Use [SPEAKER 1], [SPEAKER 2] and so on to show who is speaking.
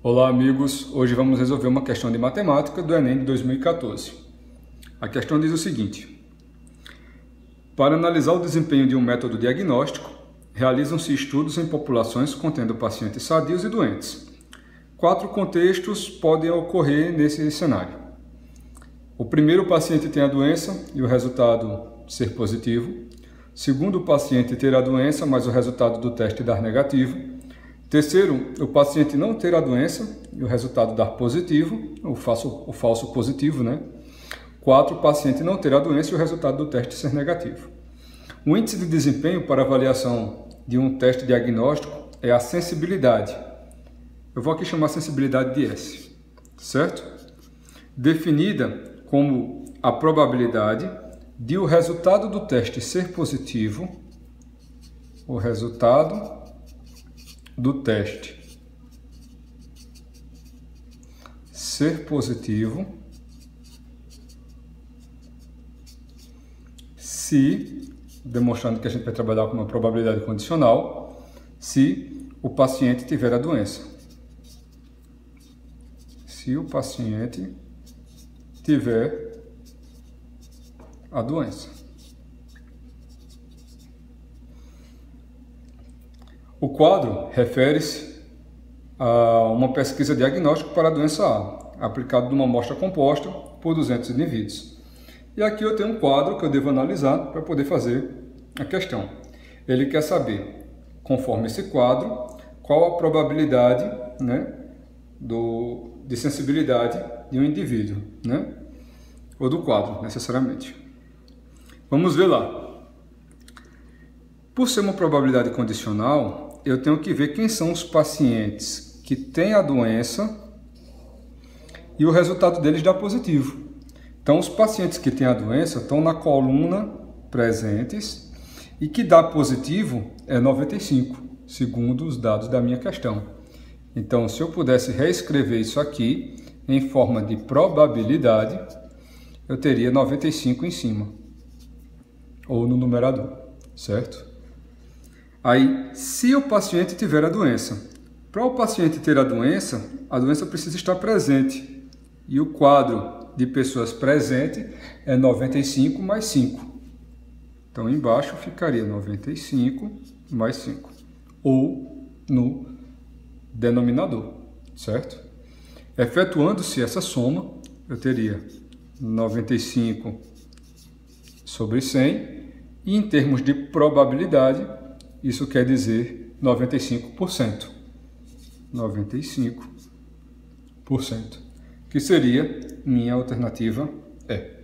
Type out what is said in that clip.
[SPEAKER 1] Olá amigos, hoje vamos resolver uma questão de matemática do Enem de 2014. A questão diz o seguinte: para analisar o desempenho de um método diagnóstico, realizam-se estudos em populações contendo pacientes sadios e doentes. 4 contextos podem ocorrer nesse cenário. O primeiro, o paciente tem a doença e o resultado ser positivo. Segundo, o paciente ter a doença, mas o resultado do teste dar negativo. Terceiro, o paciente não ter a doença e o resultado dar positivo, o falso positivo, né? 4, o paciente não ter a doença e o resultado do teste ser negativo. O índice de desempenho para avaliação de um teste diagnóstico é a sensibilidade. Eu vou aqui chamar a sensibilidade de S, certo? Definida como a probabilidade de o resultado do teste ser positivo, o resultado do teste ser positivo se, demonstrando que a gente vai trabalhar com uma probabilidade condicional, se o paciente tiver a doença. Se o paciente tiver a doença. O quadro refere-se a uma pesquisa diagnóstica para a doença A, aplicado numa amostra composta por 200 indivíduos. E aqui eu tenho um quadro que eu devo analisar para poder fazer a questão. Ele quer saber, conforme esse quadro, qual a probabilidade, né, de sensibilidade de um indivíduo, né, ou do quadro, necessariamente. Vamos ver lá. Por ser uma probabilidade condicional, eu tenho que ver quem são os pacientes que têm a doença e o resultado deles dá positivo. Então, os pacientes que têm a doença estão na coluna presentes e que dá positivo é 95, segundo os dados da minha questão. Então, se eu pudesse reescrever isso aqui em forma de probabilidade, eu teria 95 em cima, ou no numerador, certo? Aí, se o paciente tiver a doença, para o paciente ter a doença precisa estar presente. E o quadro de pessoas presentes é 95 mais 5. Então, embaixo ficaria 95 mais 5. Ou no denominador, certo? Efetuando-se essa soma, eu teria 95 sobre 100. E em termos de probabilidade, isso quer dizer 95%. 95%. Que seria minha alternativa E.